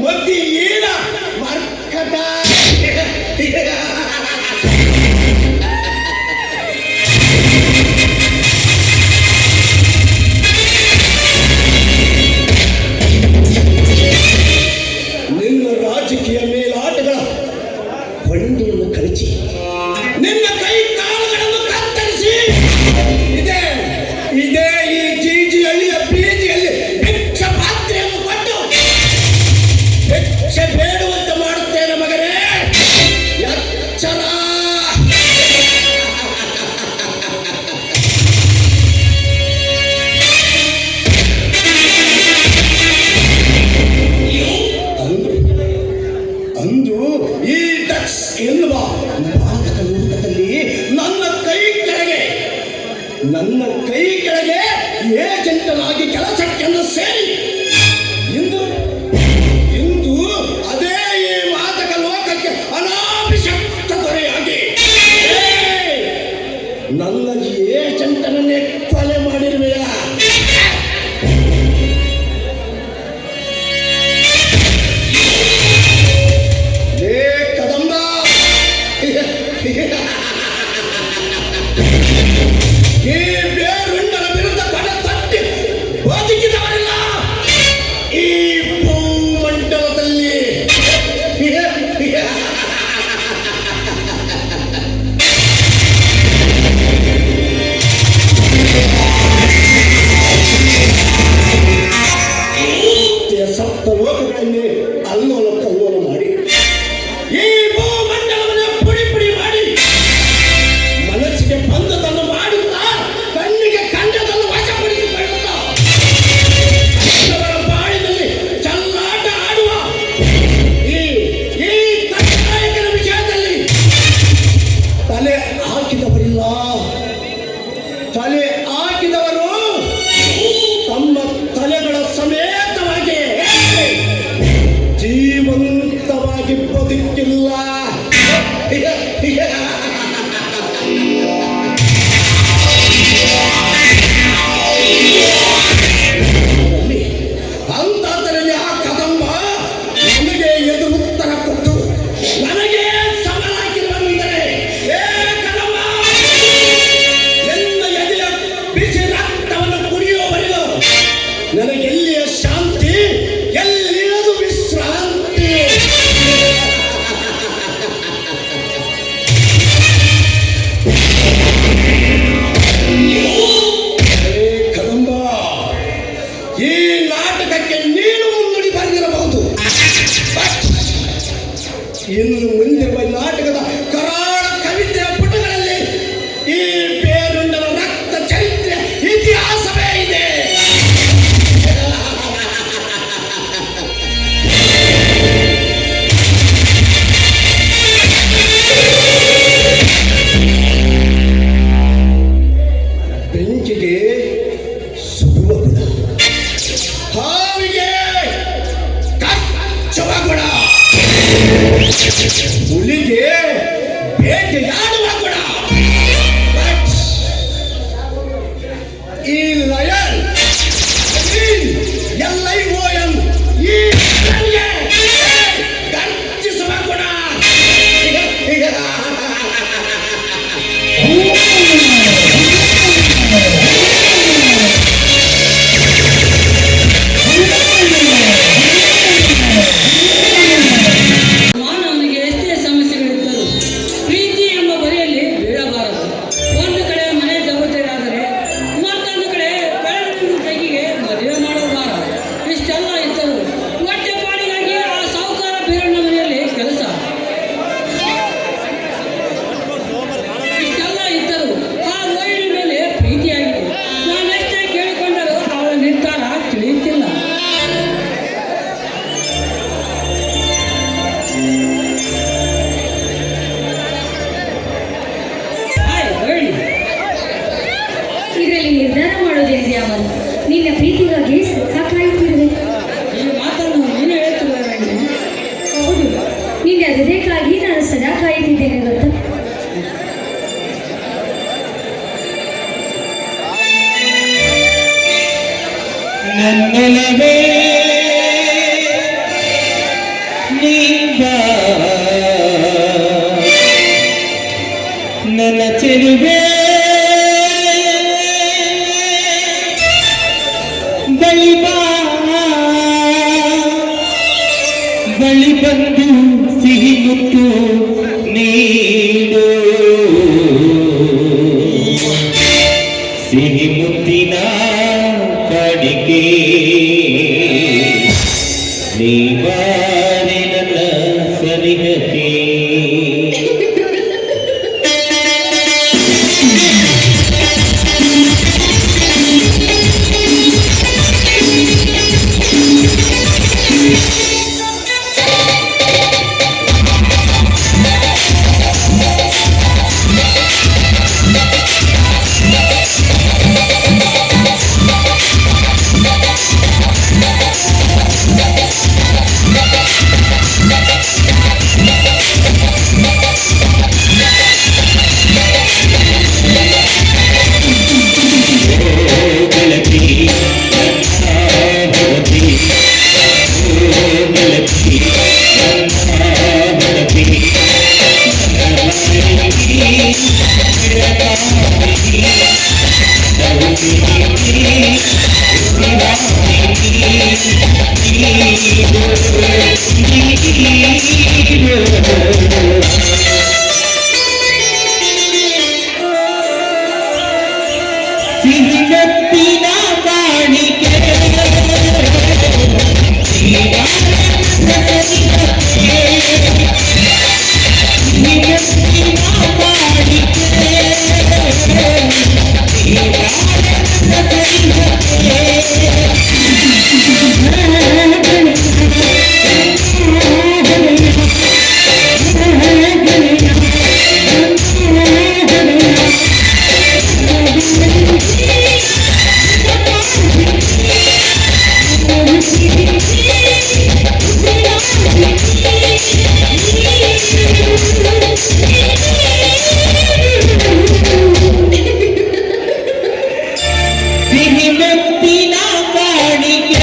ಮದ್ದಿಯೇನ ಮರ್ಕಟ ನಿನ್ನ ರಾಜಕೀಯ ಮೇಲಾಟಗಳ ಬಂಡಿಯನ್ನು ಕಳಚಿ ನಿನ್ನ ಕೈ ಕಾಲುಗಳನ್ನು ಕತ್ತರಿಸಿ ಇದೇ ಇದೇ ಈ ಜೀಜಿ ಹಳ್ಳಿಯ ಬೀದಿಯಲ್ಲಿ ಭಿಕ್ಷ ಪಾತ್ರೆಯನ್ನು ಕೊಟ್ಟು ಭಿಕ್ಷೆ ಬೇಡುವಂತೆ ಮಾಡುತ್ತೇನೆ ಮಗನೇ. ಎಚ್ಚರ. ಅಂದು ಈ ಡಕ್ಸ್ ಎನ್ನುವ ಮಾದಕ ಲೋಕದಲ್ಲಿ ನನ್ನ ಕೈ ಕೆಳಗೆ ಏಜೆಂಟನಾಗಿ ಕೆಲಸಕ್ಕೆಂದು ಸೇರಿ ಇಂದು ಅದೇ ಈ ಮಾದಕ ಲೋಕಕ್ಕೆ ಅನಾಭಿಷಕ್ತ ದೊರೆಯಾಗಿ ನನ್ನ ಏಜೆಂಟನನ್ನೇ ಕೊಲೆ ಮಾಡಿರುವೆಯಾ? ಈ ಬೇರುಂಡನ ವಿರುದ್ಧ ಕಡ ತಟ್ಟಿ ಬದುಕಿದವರಿಲ್ಲ ಈ ಭೂಮಂಡಲದಲ್ಲಿ. ಸಪ್ತ ಲೋಕಗಳಲ್ಲಿ ಅಲ್ಲೋಲ ಕಲ್ಲೋಲ ಮಾಡಿ ಈ ಭೂಮಂಡಲವನ್ನು ಪುಡಿ ಪುಡಿ ಮಾಡಿ ಮನಸ್ಸಿಗೆ ಬಂದದನ್ನು ಮಾಡುತ್ತಾ ಕಣ್ಣಿಗೆ ಕಂಡದನ್ನು ವಶಪಡಿಸಿಕೊಳ್ಳುತ್ತಾ ಬಾಳಿನಲ್ಲಿ ಚಲ್ಲಾಟ ಆಡುವ ಈ ಕಥಾನಾಯಕನ ವಿಷಯದಲ್ಲಿ ತಲೆ ಹಾಕಿದವರು ತಮ್ಮ ತಲೆಗಳ ಸಮೇತವಾಗಿ ಜೀವಂತವಾಗಿ ಬದುಕಿಲ್ಲ. ಅಂತದ್ರಲ್ಲಿ ಆ ಕದಂಬ ನನಗೆ ಎದುರು ಉತ್ತರ ಕೊಟ್ಟು ನನಗೆ ಸಮನಾಗಿರುವನೆಂದರೆ, ಏ ಕದಂಬ, ನನ್ನ ಎದೆಯ ಬಿಸಿ ರಕ್ತವನ್ನು ಕುಡಿಯುವವರೆಗೂ ನನಗೆಲ್ಲಿಯ ಶಾಂತಿ, ಎಲ್ಲಿಯದು ವಿಶ್ರಾಂತಿ. ಕದಂಬ, ಈ ನಾಟಕಕ್ಕೆ ನೀನು ಮುನ್ನುಡಿ ಬರೆದಿರಬಹುದು. ಇನ್ನು ಮುಂದಿರುವ ನಾಟಕದ ಕರಾಳ ಕವಿತೆಯ ಪುಟಗಳಲ್ಲಿ ಈ ಬೇರುಂಡನ ರಕ್ತ ಚರಿತ್ರೆ ಇತಿಹಾಸವೇ ಇದೆ. ಬೆಂಕಿಗೆ ಸುಡುವ ಗುಣ, ಹಾವಿಗೆ ಕಚ್ಚುವ ಗುಣ, ಹುಲಿಗೆ ಬೇಟೆಯಾಡುವ ಗುಣ. ಈ ಲಯನ್ LION ಈ ಗರ್ಜಿಸುವ ಗುಣ. ಮಾನವನಿಗೆ ಎಷ್ಟೇ ಸಮಸ್ಯೆಗಳಿದ್ದರೂ ಪ್ರೀತಿ ಎಂಬ ಬರಿಯಲ್ಲಿ ಬೀಳಬಾರದು. ಒಂದು ಕಡೆ ಮನೆ ಜವಾಬ್ದಾರಿಯಾದರೆ ಮತ್ತೊಂದು ಕಡೆ ಬೆಳಗಿನ ಕೈಗೆ ಮದುವೆ ಮಾಡಬಾರ. ಇಷ್ಟೆಲ್ಲ ಇದ್ದರೂ ಹೊಟ್ಟೆ ಪಾಡಿಗಾಗಿ ಆ ಸಾಹುಕಾರ ಬೀರಣ್ಣ ಮನೆಯಲ್ಲಿ ಕೆಲಸ. ಇಷ್ಟೆಲ್ಲ ಇದ್ದರೂ ಆ ರೋಹಿಣಿ ಮೇಲೆ ಪ್ರೀತಿಯಾಗಿದೆ. ನಾನೆಷ್ಟೇ ಕೇಳಿಕೊಂಡರೂ ಅವಳ ನಿರ್ಧಾರ ತಿಳಿಯುತ್ತಿಲ್ಲ. ಇದರಲ್ಲಿ ನಿರ್ಧಾರ ಮಾಡೋದೇನಿದೆ ಅವನು? ನಿನ್ನ ಪ್ರೀತಿಗಾಗಿ ಸಾಕಾಗುತ್ತಿರುವೆ. ಈ ಮಾತನ್ನು ನೀನು ಹೇಳುತ್ತಿರುವೆ. ಹೌದು, ನಿನ್ನ ಹೃದಯಕ್ಕಾಗಿ ನಾನು ಸದಾ ಕಾಯುತ್ತಿದ್ದೇನೆ ಗೊತ್ತಾ? ನನ್ನೊಲವೇ ನೀ ಬಾ ನನ್ನ ಚೆಲುವೆ ಬಳಿ ಬಾ ಬಳಿ ಬಂದು ಸಿಹಿ ಮುತ್ತು ನೀಡು ಸಿಹಿ ಮುತ್ತಿನ ಕಾಡಿಗೆ ನೀ ಬಾರೆ ನನ್ನ ಸನಿಹಕ್ಕೆ ಸಿಹಿಮುತ್ತಿನ ಕಾಣಿಕೆ ಸಿಹಿಮುತ್ತಿನ ಕಾಣಿಕೆ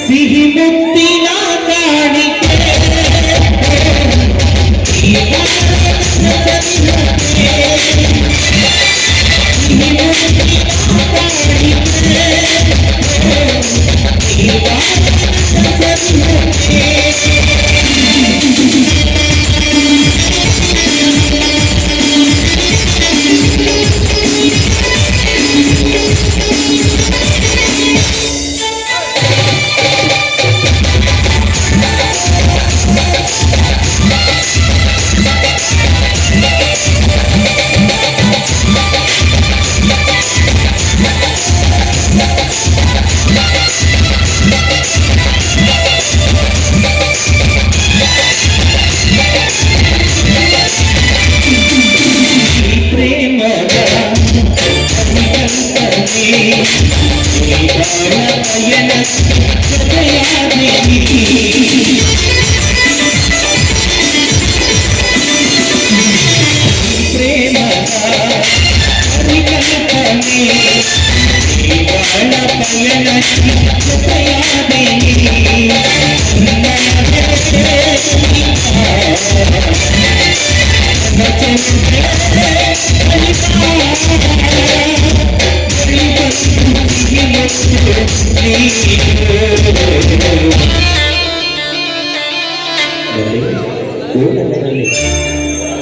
ಸಿಹಿಮುತ್ತಿನ ಕಾಣಿಕೆ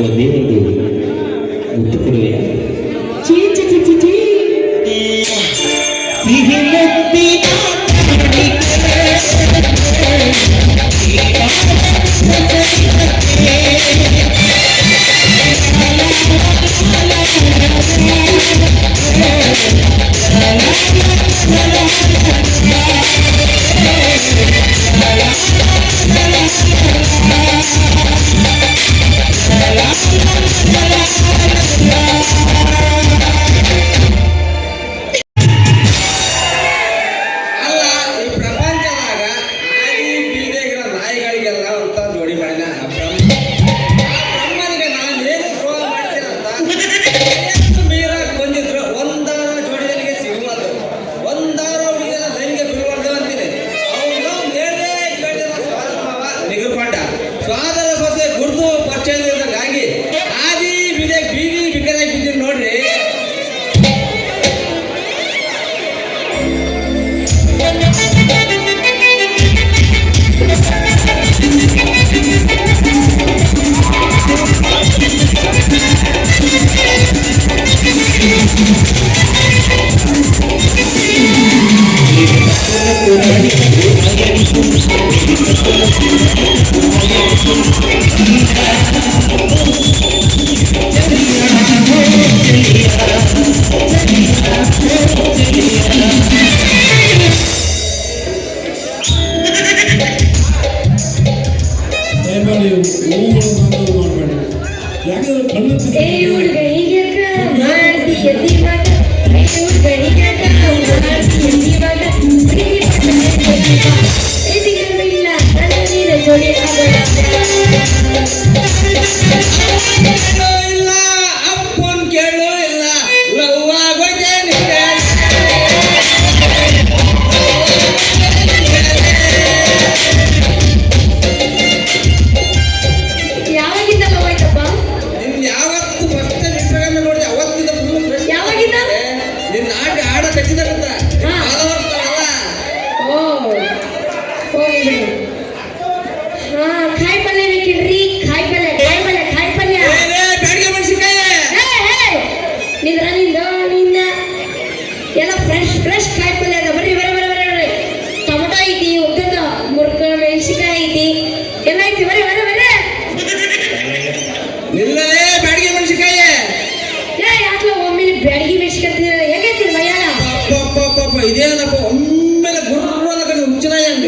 ಒಂದೇ ಒಂದು ಮುತ್ತು ಕೊಡುವೆಯಾ? ಚೀ ಚಿ ಚಿ ಚಿ ಚಿ. ಸಿಹಿ ಮುತ್ತಿನ ಅಲ್ಲ ಈ ಪ್ರಪಂಚದಾಗ ಆದಿ ಬೀದಿಗಿರೋ ನಾಯಿಗಳಿಗೆಲ್ಲ ಅಂತ ಜೋಡಿ ಮಾಡಿನ ಆ ಬ್ರಹ್ಮನಿಗೆ ನಾನು ಏನು ದ್ರೋಹ ಮಾಡ್ತೀನಂತ ಮೀರಾಕ್ ಬಂದಿದ್ರು ಒಂದಾರ ಜೋಡಿಗಳಿಗೆ ಸಿಗುವುದು ಒಂದಾರ ಹುಡುಗಿನ ದನಿಗೆ ಬಿಡುವರ್ದು ಅಂತೀನಿ ಅವನು ಬೇರೆ ಕೇಳಿದ ಸ್ವಾದ ಮಾವ ನಿಗರ್ಕೊಂಡ ಸ್ವಾದರ ಸೊಸೆ ಗುರ್ದು ಪರಿಚಯದಿಂದಾಗಿ ಆದಿ ಬೀದಿ ಬಿಕ್ಕರಾಗಿ ಬಿದ್ದಿರು ನೋಡ್ರಿ. ದಯಮಾಡಿ ಹೂವುಗಳು ಮಾಡಬೇಡಿ. ಯಾಕಂದ್ರೆ ಕಣ್ಣು ಏ ಹುಡುಗನಿಗ್ಯಾಕ ಮಾಡ್ತೀಯ ದಿಮಾಕ? ಏ ಹುಡುಗನಿಗ್ಯಾಕ ಮಾಡ್ತೀಯ ದಿಮಾಕ? ಇದಕ್ಕಿಲ್ಲ ನನ್ನ ನೀನ ಜೋಡಿ ಆಗೋಣ. ಇಲ್ಲ ಅಪ್ಪನ್ ಕೇಳು ಇಲ್ಲ ಲವ್ ಆಗೋಯ್ತೇನೆ. ಯಾವಾಗಿಂದ ಲವ್ ಆಯ್ತಪ್ಪ? ನಿನ್ ಯಾವತ್ತು ಫಸ್ಟ್ ಇನ್ಸ್ಟಾಗ್ರಾಮ್ ನೋಡಿದೆ ಅವತ್ತಿಂದ ಫುಲ್ ಯಾವಾಗಿಂದ? ನಿನ್ನ ಆಡ ಕಚ್ಚಿದಾರಂತ ಹಾ. ಓ ಹೋಗಿ ಬಿಡು. ಹಾ ಕಾಯಿ ಪಲ್ಯ ಬೇಕಿಲ್ರಿ? ಕಾಯಿ ಪಲ್ಯ ಬ್ಯಾಡಿಗೆ ಮೆಣಸಿನ್ಕಾಯಿ ನಿಂದ್ರ ನಿನ್ನ ಎಲ್ಲ ಫ್ರೆಶ್ ಕಾಯಿ ಪಲ್ಯ ಅದ. ಬರ್ರಿ ಟೊಮೊಟೊ ಐತಿ, ಉದ್ದದ ಮುರ್ಕ ಮೆಣಸಿನ್ಕಾಯಿ ಐತಿ, ಎಲ್ಲ ಐತಿ. ಬರ್ರಿ ನಿಲ್ಲಲೇ ಬ್ಯಾಡಿಗೆ ಮೆಣಸಿನ್ಕಾಯಿ. ಯಾಕೆ ಒಮ್ಮೆ ಬ್ಯಾಡಗಿ ಮೆಣಸಿನ್ಕಾಯಿ ಹೆಂಗೈತಿ ಮೈಯಾಗ? ಅಪ್ಪ ಇದೇನಪ್ಪ ಒಮ್ಮೆಲೆ ಗುರ್ರ ಕಡೆ ಹುಚ್ಚನ ಹಂಗ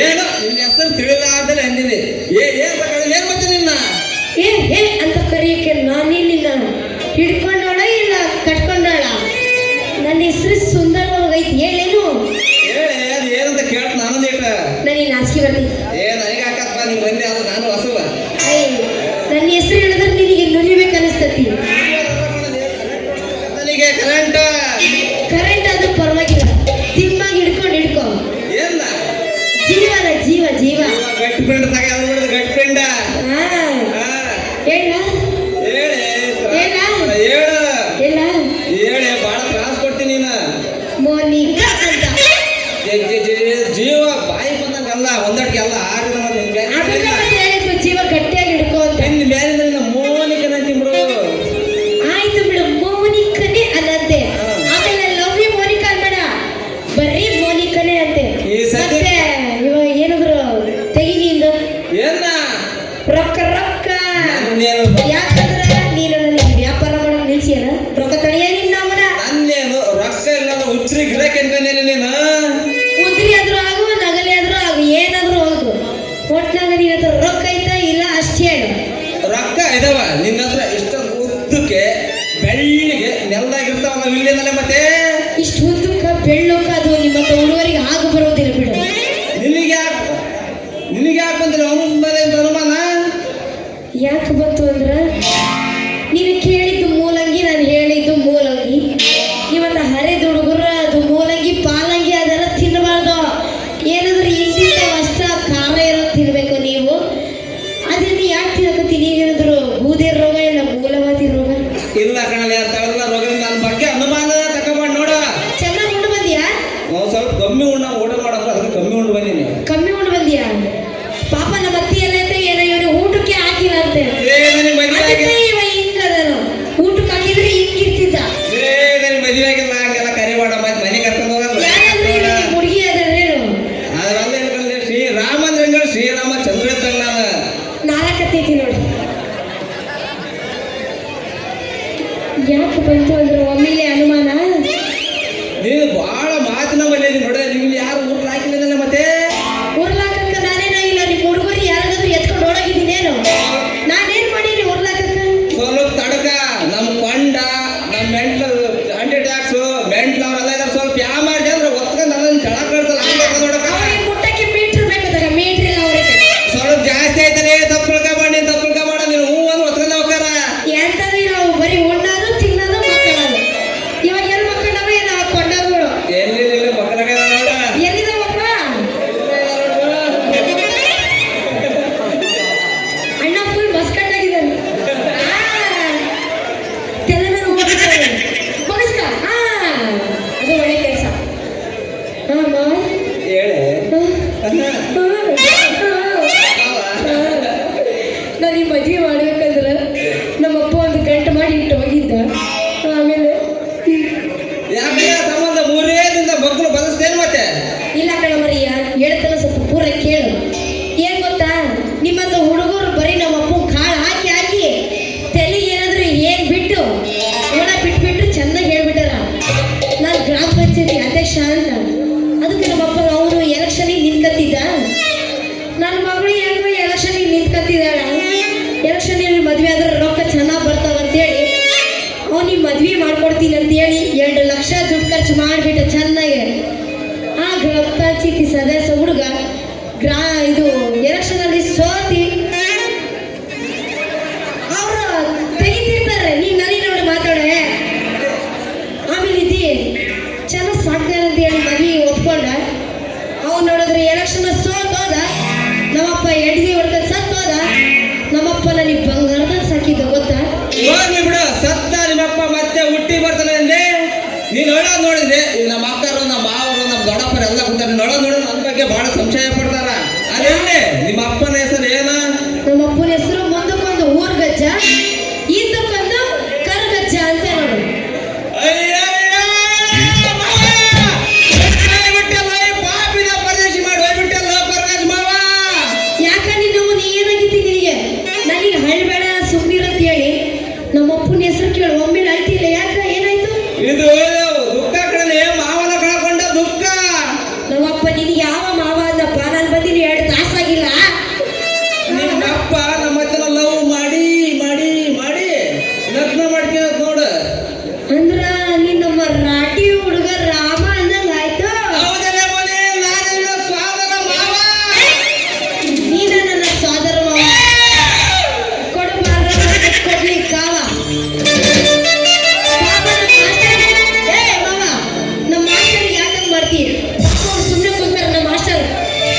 ಏನೋ ನಿನ್ನ ಹೆಸರು ತಿಳಿಲಾರ್ದಲೆ ಅಂದಿನಿ. ಏನ್ ಮತ್ತೆ ನಿನ್ನ ಏ ಅಂತ ಕರಿಯಕ್ಕೆ ನಾನೇ ನಿನ್ನ ಹಿಡ್ಕೊಂಡೋಳ ಇಲ್ಲ ಕಟ್ಕೊಂಡೋಳ? ನನ್ನ ಹೆಸರು ಸುಂದರವಾಗಿ ಹೇಳೇನು? ಹೇಳಿ ಅದು ಏನಂತ ಕೇಳ್ತ ನಾನೊಂದು ಇಟ್ಟ ನನಗೆ ನಾಚಿಕೆ ಬರ್ತೀನಿ. ನನಗೆ ಹಾಕಪ್ಪ ನಿಂಗೆ ಬಂದೆ ಅದು ನಾನು ಹೊಸವ ನನ್ನ ಹೆಸರು ಹೇಳಿದ್ರೆ ನಿನಗೆ ನುಲಿಬೇಕು ಅನಿಸ್ತತಿ. ನನಗೆ ಕರೆಂಟ್ ಆದ್ರೂ ಪರವಾಗಿಲ್ಲ, ತಿಮ್ಮಾಗಿ ಹಿಡ್ಕೊ. ಏನ ಜೀವ ಗಟ್ಟಿ ಪಿಂಡ ತಗ ಅದು ಬಿಡೋದು ಗಟ್ಟಿ ಪಿಂಡ. ಹೇಳ ಹೇಳಿ ಭಾಳ ತ್ರಾಸ ಕೊಡ್ತೀನಿ ನೀನು. ಮೋನಿಕಾ ಅಂತ ಜೀವ ಬಾಯಿ ಬಂದಂಗಲ್ಲ ಒಂದಟ್ಟಿಗೆ ಎಲ್ಲ ಆಡಿದ ಹೇಳಿದ್ರು ಜೀವ ಗಟ್ಟಿಯಾಗಿ ಹಿಡ್ಕೊ ಅಂತ. ನಿನ್ನ ಮೇಲಿಂದ ನಿನ್ನ ಮೋನಿಕನ ತಿಂಬ್ರು. ಆಯ್ತು ಬಿಡು, ಮೋನಿಕನೇ ಅನ್ನಂತೆ. ಆಮೇಲೆ ಲವ್ ಯು ಮೋನಿಕಾ ಅನ್ಬೇಡ, ಬರೀ ಮೋನಿಕನೇ ಅಂತೆ. ಈ ಸದ್ಯ ಮತ್ತೆ ಇವಾಗ ಏನಾದ್ರು ತೆಗಿನಿಂದು ಏನ ರೊಕ್ಕ ನನ್ನೇನು ಯಾಕಂದ್ರ ನೀನು ನನಗೆ ವ್ಯಾಪಾರ ಮಾಡೋದು ನಿಲ್ಸಿಯಲ್ಲ, ರೊಕ್ಕ ತಡೆಯ ನಿನ್ನ ಅವನ. ನನ್ನೇನು ರೊಕ್ಕ ಇಲ್ಲ ಉಚ್ರಿ ಗಿಡಕ್ಕೆ ಅನ್ಕೊಂಡೇನೆ ನೀನು. ಉದ್ರಿ ಆದ್ರೂ ಆಗು, ನಗಲಿ ಆದ್ರೂ ಆಗು, ಏನಾದ್ರೂ ಹೋಗು, ಒಟ್ನಾಗ ನಿನ್ನ ಹತ್ರ ರೊಕ್ಕ ಐತಾ ಇಲ್ಲ ಅಷ್ಟೇ ಹೇಳು. ರೊಕ್ಕ ಇದಾವ ನಿನ್ನ ಹತ್ರ ಇಷ್ಟೊಂದು ಉದ್ದಕ್ಕೆ ಬೆಳ್ಳಿಗೆ ನೆಲದಾಗಿರ್ತಾವ ಇಲ್ಲೇನಲ್ಲ ಮತ್ತೆ ಇಷ್ಟು ಉದ್ದಕ್ಕ ಬೆಳ್ಳಕ್ಕ ಅದು ನಿಮ್ಮ ಹತ್ರ ಉಳುವರಿಗೆ ಆಗ ಬರೋದಿಲ್ಲ ಬಿಡು. ನಿನಗೆ ಯಾಕೆ ಬಂದಿಲ್ಲ ಒಮ್ಮೆ ಅನುಮಾನ? ಯಾಕೆ ಬಂತು ಅಂದ್ರ ನೀನು ಕೇಳಿದ್ದು ಮೂಲಂಗಿ, ನಾನು ಹೇಳಿದ್ದು ಮೂಲಂಗಿ. ಇವತ್ತ ಹರಿದ ಹುಡುಗರು ಅದು ಮೂಲಂಗಿ ಪಾಲಂಗಿ ಮತ್ತೆ ಏ ನನಗೆ ಮದುವೆ ಅದಕ್ಕೆ ಆಗಿಲ್ಲ ಇವ ಹಿಂಗದನು ಊಟಕ್ಕೆ ಹಾಕಿದ್ರೆ ಹಿಂಗಿರ್ತಿದ್ದ ಏ ನನಗೆ ಮದುವೆ ಆಗಿಲ್ಲ ಹಂಗೆಲ್ಲ ಕರಿ ಮಾಡ ಮತ್ತೆ ಮನೆ ಕರ್ಕೊಂಡು ಹೋಗಲ್ಲ ಯಾಕಂದ್ರೆ ಇವನಿಗೆ ಹುಡುಗಿ ಅದರೇನು ಅದರಲ್ಲ ಹೇಳ್ಕೊಂಡೆ ಶ್ರೀರಾಮಂದ್ರ ಶ್ರೀರಾಮಚಂದ್ರ ಇದ್ದಂಗ ನಾನು ನಾಲ್ಕತ್ತೈತಿ ನೋಡಿ ಯಾಕೆ ಬಂತು ಅಂದ್ರೆ ಒಮ್ಮೆಲೆ ಅನುಮಾನ ನೀನು ಬಹಳ ಮಾತಿನ ಮನೆ ನೋಡ ನೀವು ಯಾರು ಊಟ ಹಾಕಿಲ್ಲ ಮತ್ತೆ ಉರ್ಲಾಕಕ್ಕ ನಾನೇನ ಇಲ್ಲ ನಿಮ್ಮ ಹುಡುಗರು ಯಾರಾದ್ರೂ ಎತ್ಕೊಂಡು ಓಡೋಗಿದ್ದೀನೇನು ನಾನೇನ್ ಮಾಡೀನಿ ಉರ್ಲಾಕಕ್ಕ ಸ್ವಲ್ಪ ತಡಕ ನಮ್ಮ ಕೊಂಡ ನಮ್ಮ ಮೆಂಟ್ಲ್ ಅಂಟಿ ಟ್ಯಾಕ್ಸ್ ಮೆಂಟ್ಲ್ ಅವರೆಲ್ಲ ಇದಾರೆ ಸ್ವಲ್ಪ ಯಾ ಮಾಡಿ ಅಂದ್ರೆ ಒತ್ಕೊಂಡು ನನ್ನ ಚಳ ಕಳ್ಸಲ್ಲ ನೋಡಕ ಅವ್ರಿಗೆ ಮುಟ್ಟಕ್ಕೆ ಮೀಟ್ರ್ ಬೇಕು ಮೀಟ್ರ್ ಇಲ್ಲ ಅವ್ರಿಗೆ ಸ್ವಲ್ಪ ಜಾಸ್ತಿ ಆಯ್ತಾನೆ ತಪ್ಪುಳ್ಕ ಮಾಡಿ ನೀನು ಹೂ ಅಂದ್ರೆ ಒತ್ಕೊಂಡು ಹೋಗ್ತಾರ ಎಂತದ್ರಿ ನಾವು ಬರೀ ಉಣ್ಣೋದು ತಿನ್ನೋದು ಮಕ್ಕಳದು ಇವಾಗ ಎಲ್ಲಿ ಮಕ್ಕಳವೆ ನಾವು ಕೊಂಡಗಳು ಎಲ್ಲಿ ಮಕ್ಕಳಾಗ ನೋಡ ಎಲ್ಲಿದ ಮಕ್ಕಳ ಅಣ್ಣ ಫುಲ್ ಮಸ್ಕಟ್ಟಾಗಿದ್ದಾನೆ ತೆಲೆ ಮೇಲೆ ಹೋಗ್ತಾರೆ ಮಗಸ್ಕ ಅದು ಒಳ್ಳೆ ಕೆಲಸ ಮಾವ ಹೇಳೆ ನಾನು ಈ ಮದುವೆ ಮಾಡ್ಬೇಕಂದ್ರೆ ನಮ್ಮಪ್ಪ ಒಂದು ಗಂಟು ಮಾಡಿ ಇಟ್ಟು ಹೋಗಿದ್ದ ಆಮೇಲೆ ಯಾಕೆ ಸಂಬಂಧ ಮೂರೇ ದಿನ ಮಕ್ಕಳು ಬದಸ್ತೇನೆ ಮತ್ತೆ ಇಲ್ಲ ಕಣಮರಿಯ ಹೇಳ್ತಾನೆ ಸ್ವಲ್ಪ ಪೂರ ಕೇಳು ಏನ್ ಗೊತ್ತಾ ನಿಮ್ಮಂತ ಹುಡುಗರು ಬರೀ ನಮ್ಮಪ್ಪ ಕಾಳು ಹಾಕಿ ಹಾಕಿ ತಲೆ ಏನಾದ್ರು ಏನ್ ಬಿಟ್ಟು ಒಳ ಬಿಟ್ಬಿಟ್ಟು ಚೆನ್ನಾಗಿ ಹೇಳ್ಬಿಟ್ಟಾರ ನಾನು ಗ್ರಾಮ ಪಂಚಾಯತಿ ಅಧ್ಯಕ್ಷ ಅಂತ ಅದಕ್ಕೆ ನಮ್ಮಪ್ಪ ಅವರು ಎಲೆಕ್ಷನಿಗೆ ನಿಂತ್ಕತ್ತಿದ್ದ ನನ್ನ ಮಗಳು ಹೆಂಗೋ ಎಲೆಕ್ಷನಿಗೆ ನಿಂತ್ಕತ್ತಿದ್ದಾಳ ಎಲೆಕ್ಷನಲ್ಲಿ ಮದುವೆ ಆದ್ರೆ ರೊಕ್ಕ ಚೆನ್ನಾಗಿ ಬರ್ತಾವ ಅಂತೇಳಿ ಅವನಿಗೆ ಮದ್ವೆ ಮಾಡ್ಕೊಡ್ತೀನಿ ಅಂತೇಳಿ 2 ಲಕ್ಷ ದುಡ್ಡು ಖರ್ಚು ಮಾಡಿಬಿಟ್ಟು ಚೆನ್ನಾಗಿ ಆ ಗ್ರಾಮ ಪಂಚಾಯತಿ ಸದಸ್ಯ ಹುಡುಗ ಇದು ಎಲೆಕ್ಷನಲ್ಲಿ ಸೋತಿ ಅವರು ತೆಗಿತಿರ್ತಾರೆ ನೀನು ನನಗೆ ನೋಡಿ ಮಾತಾಡೆ ಆಮೇಲೆ ಇದ್ದಿ ಚೆನ್ನಾಗಿ ಸಾಕ್ತೇನೆ ಅಂತ ಹೇಳಿ ಮದ್ವೆ ಒಪ್ಕೊಂಡ ಅವ್ನು ನೋಡಿದ್ರೆ ಎಲೆಕ್ಷನ್ ಸೋತೋದ ನಮ್ಮಪ್ಪ ಎಡ್ದಿ ಹೊಡ್ಕೊಂಡು ಸತ್ತೋದ ನಮ್ಮಪ್ಪ ನನಗೆ ಬಂಗಾರದ ಸಾಕಿದ್ದ ಗೊತ್ತಾ ಹೋಗ್ಲಿ ಬಿಡು ಸತ್ತ ನಿಮ್ಮಪ್ಪ ಮತ್ತೆ ಹುಟ್ಟಿ ಬರ್ತಾನೆ ಅಂದೆ ನೀನ್ ನೋಡೋದ್ ನೋಡಿದ್ರೆ ಈಗ ನಮ್ಮ ಅಕ್ಕರು ನಮ್ಮ ಮಾವರು ನಮ್ಮ ದೊಡ್ಡಪ್ಪರು ಎಲ್ಲ ಕೂತಾರೆ ನೋಡೋದ್ ನನ್ನ ಬಗ್ಗೆ ಬಹಳ ಸಂಶಯ ಪಡ್ತಾರ ಅದೇ ನಿಮ್ಮ ಅಪ್ಪನ ಹೆಸರು ಏನ ನಮ್ಮಪ್ಪನ ಹೆಸರು ಮುಂದಕ್ಕೊಂದು ಊರ್ ಗಜ್ಜ ಹಿಂದಕ್ಕೊಂದು ಕರ್ಗಜ್ಜ ಅಂತ ನೋಡು ಪಾಪಿನ ಪರದೇಶಿ ಮಾಡಿ ಹೋಗ್ಬಿಟ್ಟಲ್ಲ ಪರರಾಜ್ ಮಾವ ಯಾಕ ನೀನು ನೀ ಏನಾಗಿತ್ತಿ ನಿನಗೆ ನನಗೆ ಹಳ್ಬೇಡ ಸುಮ್ಮನಿರಂತ ಹೇಳಿ ನಮ್ಮಪ್ಪನ ಹೆಸರು ಕೇಳು ಒಮ್ಮೆಲೆ ಅಳ್ತಿಲ್ಲ ಯಾಕ ಏನಾಯ್ತು ಇದು ದುಃಖ ಕಡೆ ಮಾವನ ಕಳ್ಕೊಂಡ ದುಃಖ ನಮ್ಮಪ್ಪ ನಿನಗೆ ಯಾವ ಮಾವ ಅಂದಪ್ಪ ನಾನು ಬಂದಿನಿ 2 ತಾಸಾಗಿಲ್ಲ ನಿಮ್ಮಪ್ಪ ನಮ್ಮ ಹತ್ರ ಲವ್ ಮಾಡಿ ಮಾಡಿ ಮಾಡಿ ಲಗ್ನ ಮಾಡ್ಕೊಂಡ್ ನೋಡು ಅಂದ್ರ ನೀನ್ ನಮ್ಮ ರಾಟಿ ಹುಡುಗ ರಾಮ ಅಂದಂಗ ಆಯ್ತು ಹೌದಲ್ಲ ಮನೆ ನಾನಿನ್ನ ಸ್ವಾದನ ಮಾವ ನೀನ ನನ್ನ ಸೋದರ ಮಾವ ಕೊಡು ಬಾರ ಕೊಡ್ಲಿ ಕಾವ ಪಾಪ ನಮ್ಮ ಮಾಸ್ಟರ್ ಏ ಮಾವ ನಮ್ಮ ಮಾಸ್ಟರ್ ಯಾಕಂಗ್ ಮಾಡ್ತಿ ಸುಮ್ಮನೆ ಕೂತಾರ ನಮ್ಮ ಮಾಸ್ಟರ್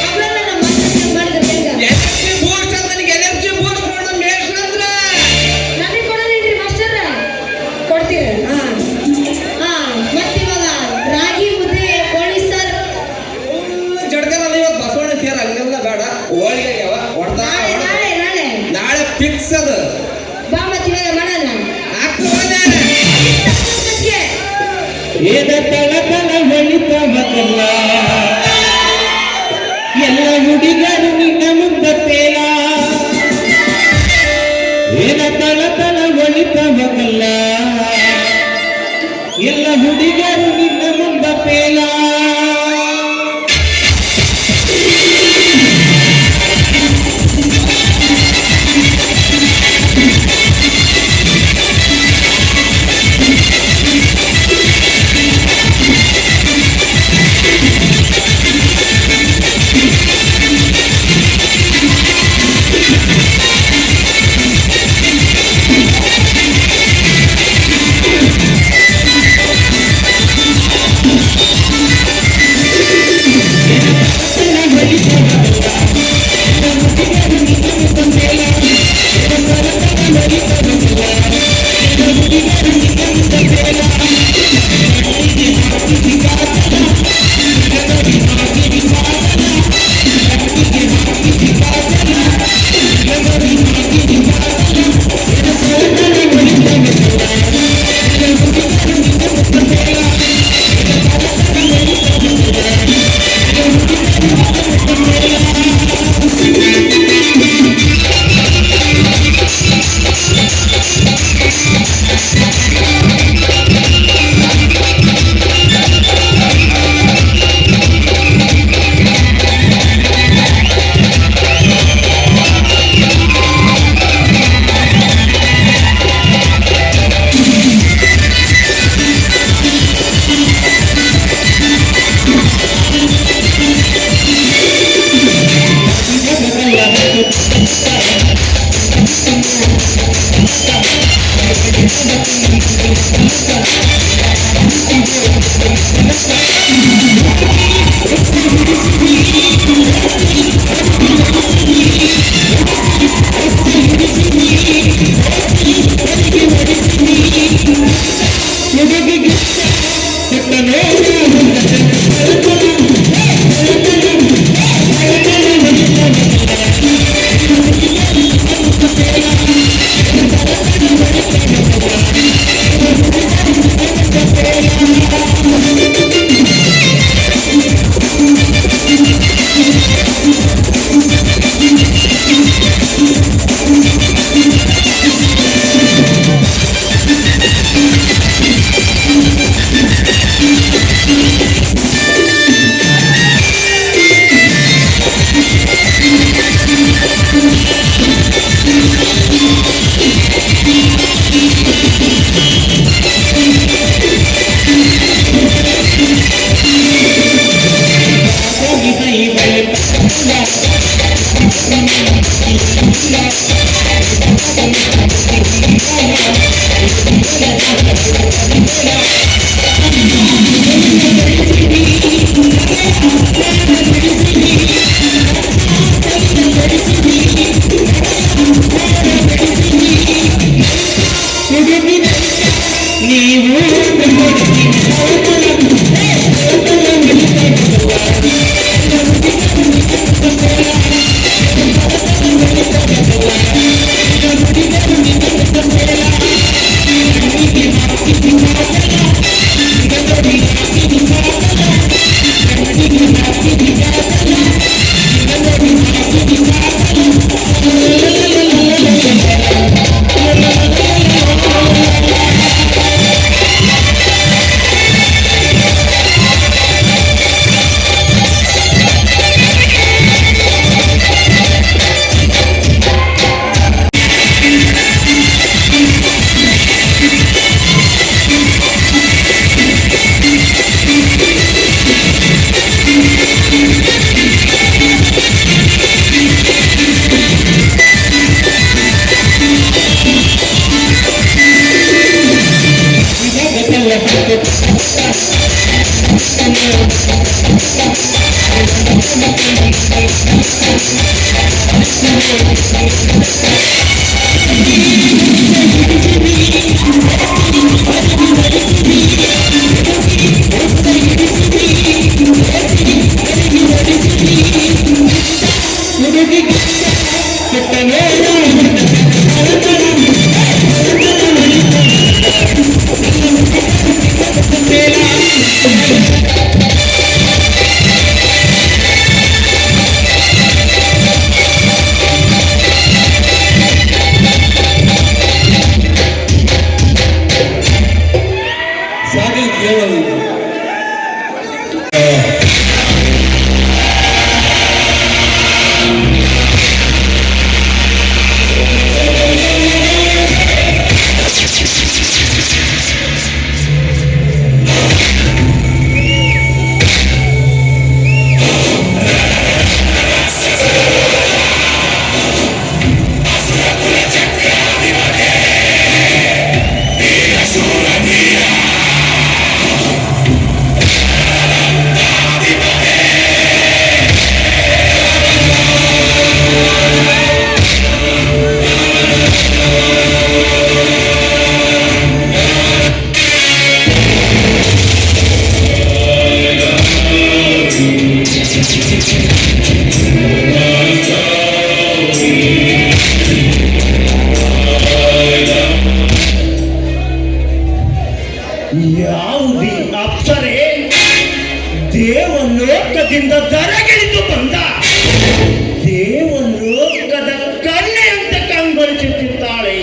ಅವಳೆಲ್ಲ ನಮ್ಮ ಮಾಸ್ಟರ್ ಮಾಡಿದ್ರೆ ಹೆಂಗ ಎನರ್ಜಿ ಬೂಸ್ಟ್ ಅಂತ ನನಗೆ ಎನರ್ಜಿ ಬೂಸ್ಟ್ ಮಾಡು ಮೇಷ್ಟ್ರ ಅಂದ್ರ ನನಗೆ ಕೊಡೋದೇನ್ರಿ ಮಾಸ್ಟರ್ ಕೊಡ್ತೀರ ಮತ್ತಿವಾಗ ರಾಗಿ ಮುದ್ದೆ ಕೋಳಿ ಸಾರು ಜಡ್ಕಲ್ಲ ಇವತ್ತು ಬಸವಣ್ಣ ತೀರ ಹಂಗೆಲ್ಲ ಬೇಡ ಹೋಳಿಗೆ ಆಗ್ಯಾವ ಹೊಡ್ತಾ ನಾಳೆ ನಾಳೆ ನಾಳೆ ಫಿಕ್ಸ್ ಅದು ಬಾ ಮತ್ತಿವಾಗ ಮಾಡೋಣ ಆಗ್ತದೆ ಏನ ತಳತಳ ಹೊಳಿತ ಮಗಲ್ಲ ಎಲ್ಲ ಹುಡುಗರು ನಿನ್ನ ಮುಂದತ್ತೇಲ ಏನ ತಳತಳ ಹೊಳಿತ ಮಗಲ್ಲ ಎಲ್ಲ ಹುಡುಗರು ನಿನ್ನ ಮುಂದತ್ತೇಲ ಯಾವುದಿ ಅಪ್ಸರೆ ದೇವಲೋಕದಿಂದ ದರಗಿಳಿದು ಬಂದ ದೇವಲೋಕದ ಕನ್ಯೆಯಂತೆ ಕಂಗೊಳಿಸುತ್ತಿದ್ದಾಳೆ.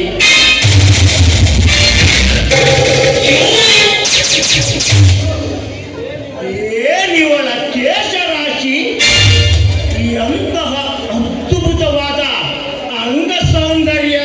ಏನಿವಳ ಕೇಶರಾಶಿ, ಎಂತಹ ಅದ್ಭುತವಾದ ಅಂಗ ಸೌಂದರ್ಯ.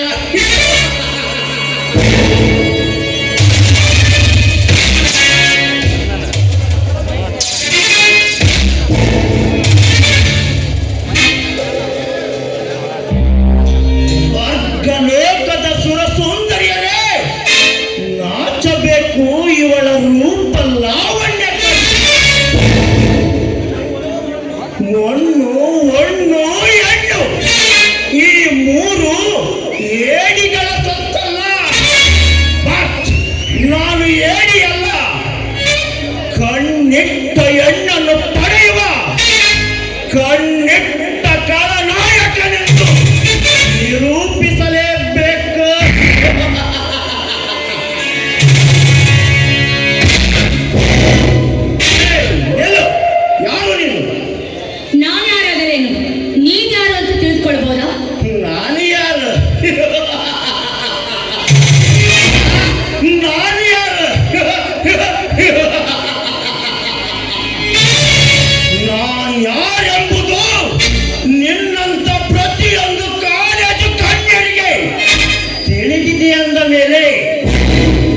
ತಿಳಿದಿದೆ ಅಂದ ಮೇಲೆ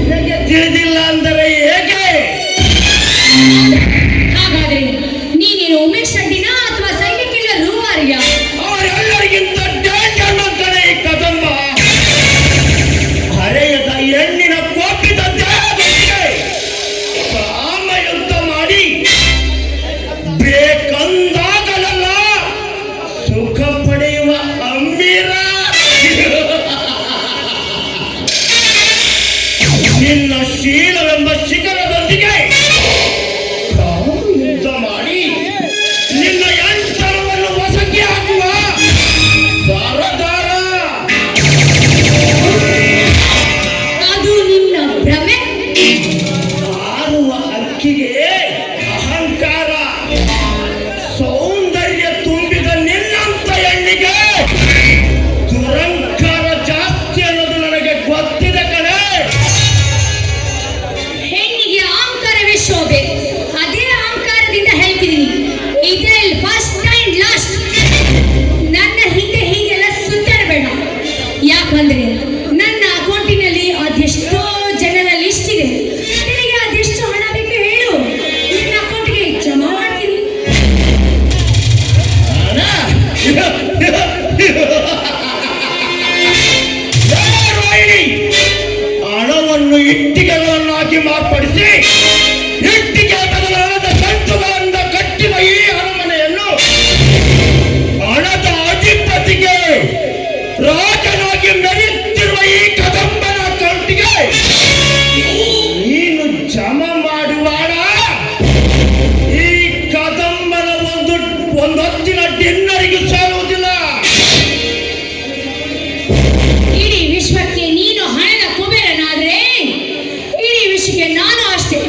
ನನಗೆ ತಿಳಿದಿಲ್ಲ ಅಂದರೆ ಹೇಗೆ? ಹಾಗಾದ್ರೆ ನೀನೇನು ಉಮೇಶ್ ರೆಡ್ಡಿನಾ ಅಥವಾ ಸೈನಿಕಿಲ್ಲ ರೂವಾರಿಯ? ಅವರೆಲ್ಲರಿಗಿಂತ ಡೇಂಜರ್ ಮಕ್ಕಳೇ ಈ ಕದಂಬ. ಹರೆಯದ ಹೆಣ್ಣಿನ ಕೋಪಿತ ದೇಹದೊಂದಿಗೆ ಕಾಮಯುದ್ಧ ಮಾಡಿ ಬೇಕಂದಾಗಲೆಲ್ಲ ಸುಖ ಪಡೆಯುವ ಅಮೀರ. ನಿನ್ನ ಶೀಲವೆಂಬ ಶಿಖರದೊಂದಿಗೆ ಯುದ್ಧ ಮಾಡಿ ನಿನ್ನ ಯಂತ್ರವನ್ನು ವಶಕ್ಕೆ ಹಾಕುವ ಸರದಾರ. ಅದು ನಿನ್ನ ಭ್ರಮೆ. ಹಾರುವ ಹಕ್ಕಿಗೆ ಅಹಂಕಾರ, ಸೌಂದರ್ಯ ತುಂಬಿದ ನಿನ್ನಂತ ಹೆಣ್ಣಿಗೆ ದುರಂಕಾರ ಜಾಸ್ತಿ ಅನ್ನೋದು ನನಗೆ ಗೊತ್ತಿದೆ ಕಣೆ. ಹೆಣ್ಣಿಗೆ ಅಹಂಕಾರವೇ ಶೋಭೆ. ಅದೇ ಅಹಂಕಾರದಿಂದ ಹೇಳ್ತಿದ್ದೀನಿ, ಇದ್ರಲ್ಲಿ ಫಸ್ಟ್ ಅಂಡ್ ಲಾಸ್ಟ್. ನನ್ನ ಹಿಂದೆ ಹೀಗೆಲ್ಲ ಸುತ್ತಾಡಬೇಡ. ಯಾಕಂದ್ರೆ ನನ್ನ ಅಕೌಂಟಿನಲ್ಲಿ ಅದೆಷ್ಟೋ ಜನರ ಲಿಸ್ಟ್ ಇದೆ. ನಿನಗೆ ಅದೆಷ್ಟು ಹಣ ಬೇಕು ಹೇಳು, ನಿನ್ನ ಅಕೌಂಟ್ಗೆ ಜಮಾ ಮಾಡ್ತೀನಿ. ಅಣ್ಣ, ಏ ರೋಹಿಣಿ, ಹಣವನ್ನು ಇಟ್ಟಿಗೆಗಳನ್ನು ಹಾಕಿ ಮಾರ್ಪಡಿಸಿ ಇಟ್ಟಿಗೆ ಬದಲಾದ ಸಂಚುಗಳಿಂದ ಕಟ್ಟಿದ ಈ ಅರಮನೆಯನ್ನು ಹಣದ ಅಧಿಪತಿಗೆ ರಾಜನಾಗಿ ಮೆರೆಯುತ್ತಿರುವ ಈ ಕದಂಬನ ಅಕೌಂಟಿಗೆ ನೀನು ಜಮ ಮಾಡುವ ಹಣ ಈ ಕದಂಬನ ಒಂದೊತ್ತಿನ ಡಿನ್ನರಿಗೆ ಸಾಲುವುದಿಲ್ಲ. ಇಡೀ ವಿಶ್ವಕ್ಕೆ ನೀನು ಹಣದ ಕುಬೇರನಾದ್ರೆ ಇಡೀ ವಿಶ್ವಕ್ಕೆ ನಾನು ಅಷ್ಟೇ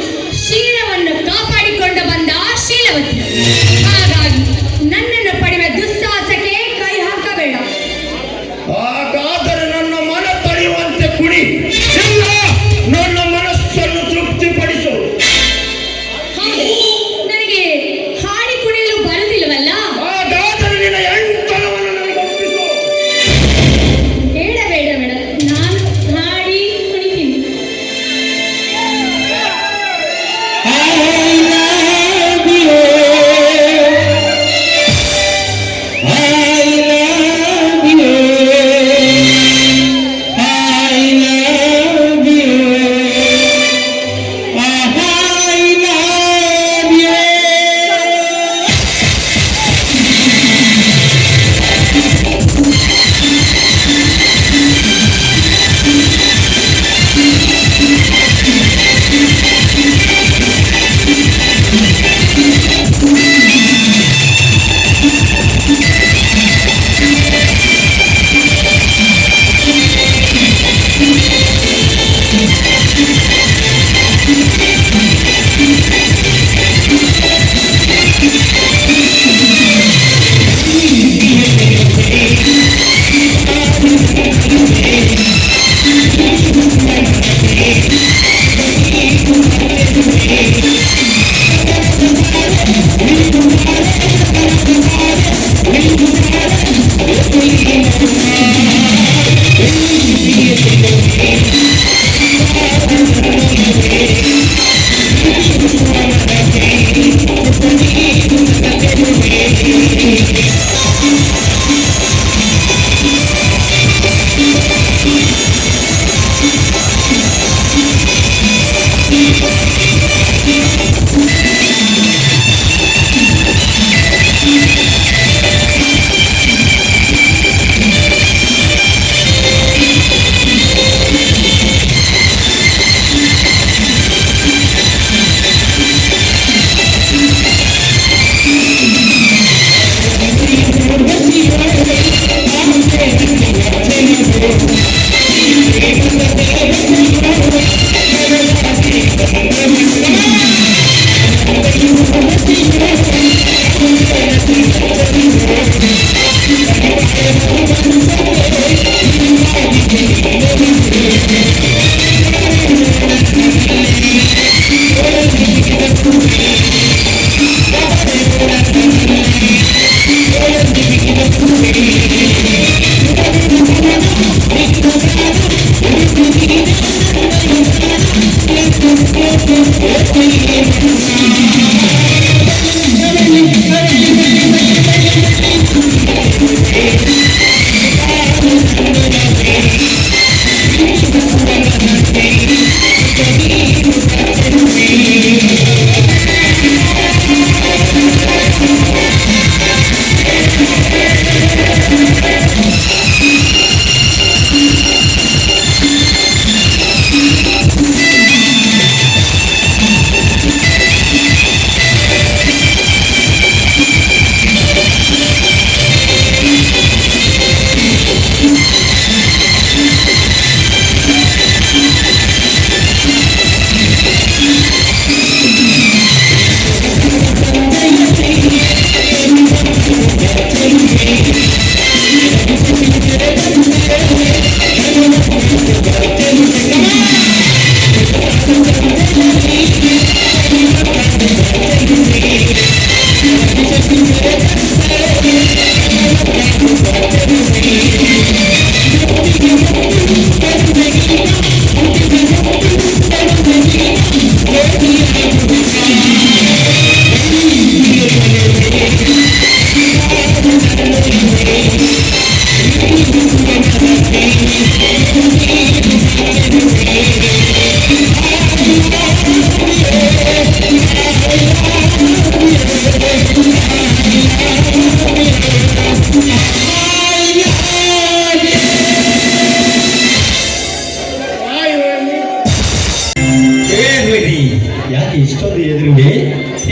ಯಾಕೆ ಇಷ್ಟೊಂದು ಎದುರಿಗೆ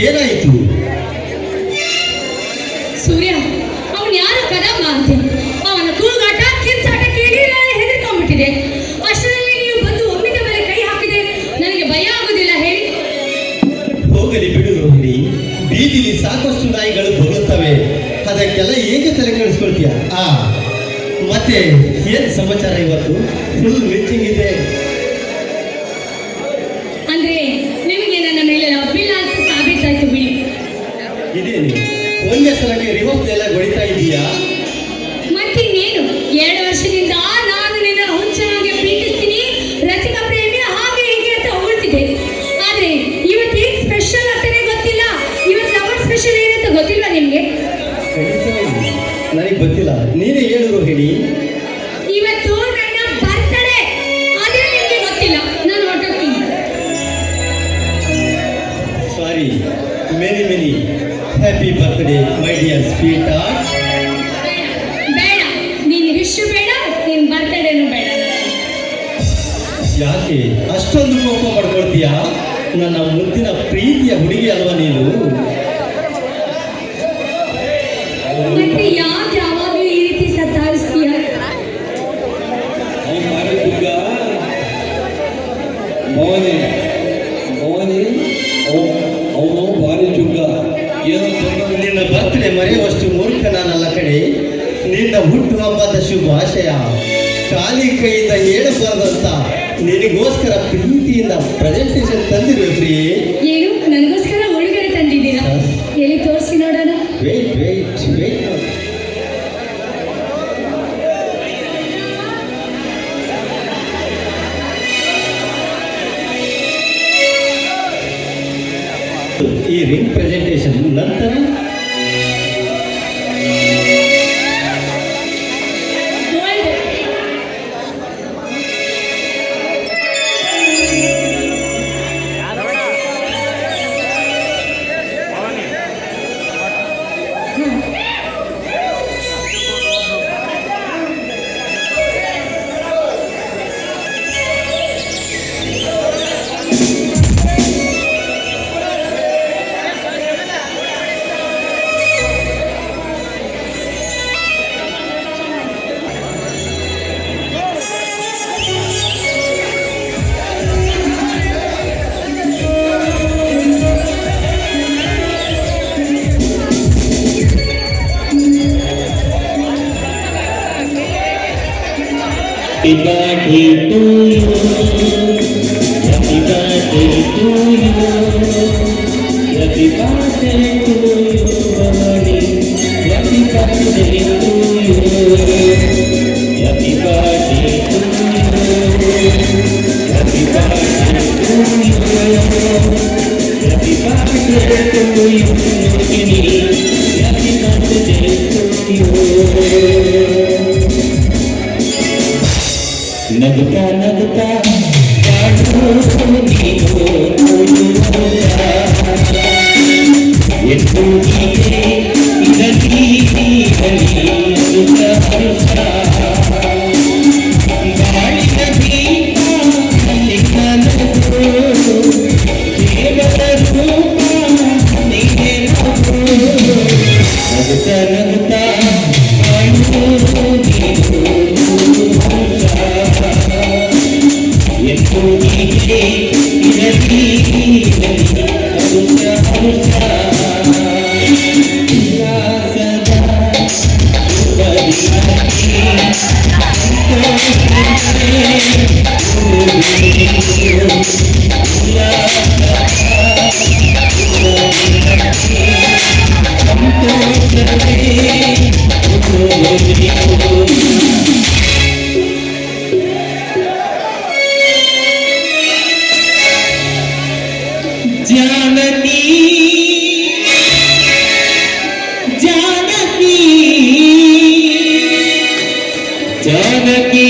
ಏನಾಯಿತು? ಸೂರ್ಯ ಅವನ್ ಯಾರು ಕದಮ್ಮ ಅಂತೆ ಅವನ ಕೂಗಾಟ ಕಿರ್ಚಾಟ ಕೇಳಿ ನಾನು ಹೆದರ್ಕೊಂಡ್ಬಿಟ್ಟಿದೆ. ಅಷ್ಟರಲ್ಲಿ ನೀವು ಬಂದು ಒಮ್ಮಿದ ಮೇಲೆ ಕೈ ಹಾಕಿದೆ ನನಗೆ ಭಯ ಆಗುದಿಲ್ಲ ಹೇಳಿ. ಹೋಗಲಿ ಬಿಡು ರೋಹಿಣಿ, ಬೀದಿಲಿ ಸಾಕಷ್ಟು ನಾಯಿಗಳು ಬರುತ್ತವೆ, ಅದಕ್ಕೆಲ್ಲ ಹೇಗೆ ತಲೆ ಕೆಡಿಸ್ಕೊಳ್ತೀಯ? ಮತ್ತೆ ಏನ್ ಸಮಾಚಾರ? ಇವತ್ತು ಫುಲ್ ಮಿಂಚಿಂಗ್ ಇದೆ. ಅಂದ್ರೆ ನಿಮಗೆ ನನ್ನ ಮೇಲೆ ಅಪ್ಪಿಲ್ಲ ಅಂತ ಸಾಬೀತಾಯ್ತು ಬಿಡಿ. ಇದೇನು ಒಂದೇ ಸಲಕ್ಕೆ ರಿವರ್ಸ್ ಎಲ್ಲ ಹೊಡಿತಾ ಇದೀಯಾ? ಮತ್ತಿನ್ನೇನು, 2 ವರ್ಷದಿಂದ ನಾನು ನಿನ್ನ ಹುಚ್ಚನಾಗಿ ಪ್ರೀತಿಸ್ತೀನಿ, ರಸಿಕ ಪ್ರೇಮಿ ಹಾಗೆ ಹೀಗೆ ಅಂತ ಹೊಗಳ್ತಿದ್ದೆ. ಆದ್ರೆ ಇವತ್ತೇನ್ ಸ್ಪೆಷಲ್ ಅಂತಾನೆ ಗೊತ್ತಿಲ್ಲ. ಇವತ್ತು ಲವರ್ ಸ್ಪೆಷಲ್ ಏನಂತ ಗೊತ್ತಿಲ್ವಾ ನಿಮ್ಗೆ? ನನಗೆ ಗೊತ್ತಿಲ್ಲ, ನೀನೇ ಹೇಳು ರೋಹಿಣಿ. ಇವತ್ತು ನನ್ನ ಬರ್ತಡೇ, ಅದೇ ನಿಮ್ಗೆ ಗೊತ್ತಿಲ್ಲ. ನಾನು ಹೊರಟೋಗ್ತೀನಿ. Sorry, many many happy birthday my dear sweetheart. ಬೇಡ, ನೀನು ವಿಶ್ ಬೇಡ, ನಿನ್ ಬರ್ತಡೇನು ಬೇಡ. ಯಾಕೆ ಅಷ್ಟೊಂದು ಕೋಪ ಮಾಡ್ಕೊಳ್ತೀಯಾ? ನನ್ನ ಮುದ್ದಿನ ಪ್ರೀತಿಯ ಹುಡುಗಿ ಅಲ್ವಾ ನೀನು? ಮತ್ತೆ ಯಾಕೆ ಯಾವಾಗಲೂ ಈ ರೀತಿ ಸತ್ತಾರಿಸ್ತೀಯ? ಭವಾನಿ ಭವಾನಿ ಅವನು ಭಾರಿ ಚುಗ್ಗ. ಏನಂತ ನಿನ್ನ ಬರ್ತ್ಡೇ ಮರೆಯುವಷ್ಟು ಮೂರ್ಖ ನಾನಲ್ಲ ಕಡೆ. ನಿನ್ನ ಹುಟ್ಟು ಹಬ್ಬದ ಶುಭಾಶಯ ಖಾಲಿ ಕೈಯಿಂದ ಹೇಳಬಾರ್ದಂತ ನಿನಗೋಸ್ಕರ ಪ್ರೀತಿಯಿಂದ ಪ್ರೆಸೆಂಟೇಷನ್ ತಂದಿರುವೆ ಪ್ರಿಯೇ. ಏನು ನನಗೋಸ್ಕರ ಉಡುಗೊರೆ ತಂದಿದ್ದೀರಾ? ಎಲ್ಲಿ ತೋರಿಸಿ ನೋಡೋಣ. Wait wait wait. ಈ ರಿಂಗ್ ಪ್ರೆಸೆಂಟೇಷನ್ ನಂತರ Happy birthday to you. Happy birthday to you. Happy birthday to you, Bhavani. Happy birthday to you. Happy birthday to you. Happy birthday to you. to you, happy birthday to you. ನಗುತ್ತಾ ನಗುತ್ತಾ ಬಾಳು ನೀನು ಎಂದು ಹೀಗೆ ಇರಲಿ ಇರಲಿ ಅನುತ ಹರ್ಷ ಬಾಳಿನ ದೀಪ ನಿನ್ನದು ಕೇವಲ ರೂಪ ನೀನೇ ನಗು ನಗುತ್ತಾ ನಗುತ್ತಾ ಬಾಳು ನೀನು ಎಂದು ಹೀಗೆ ಇರಲಿ ಇರಲಿ ಅನುತ ಹರ್ಷ जानकी जानकी जानकी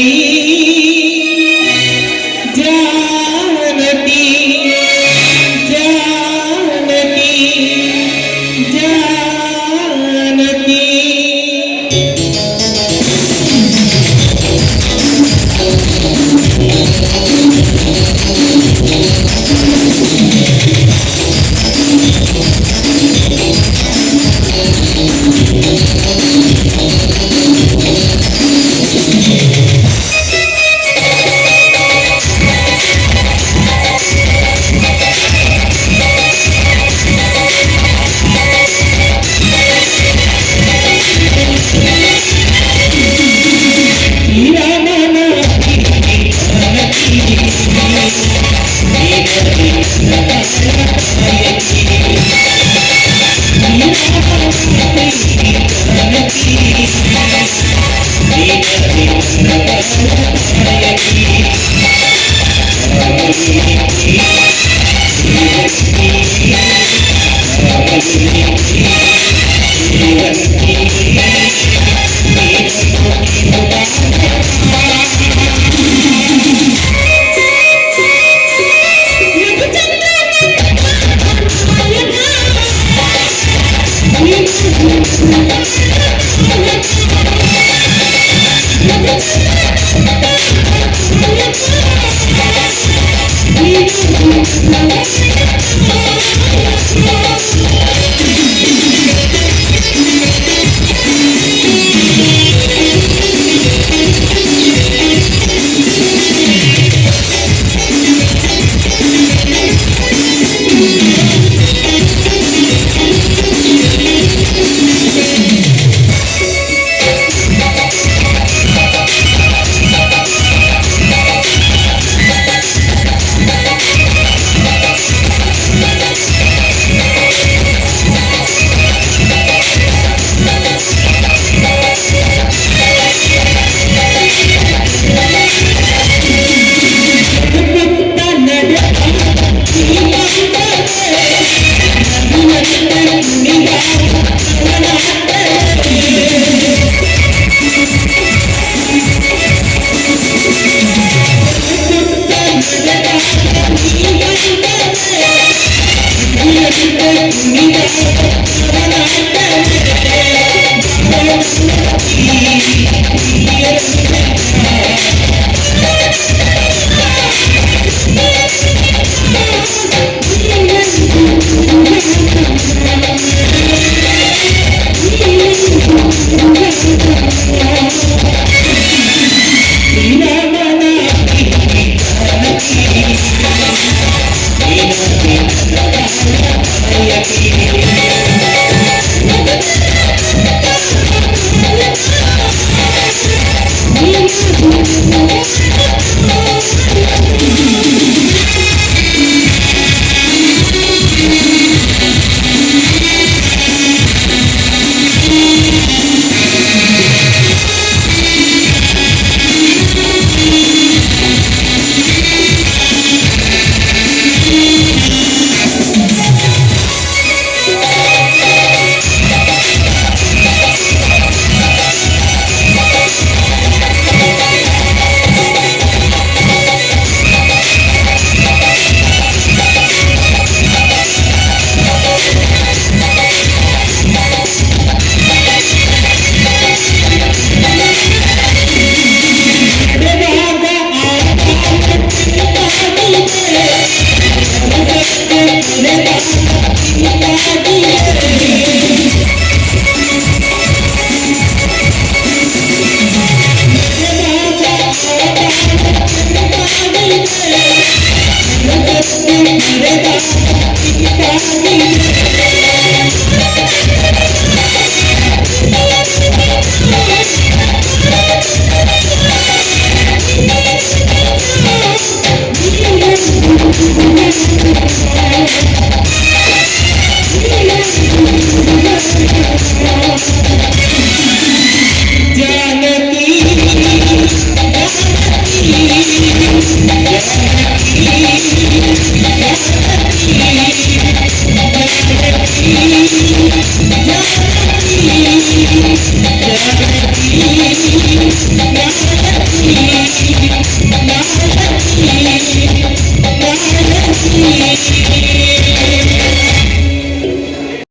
जानकी जानकी जानकी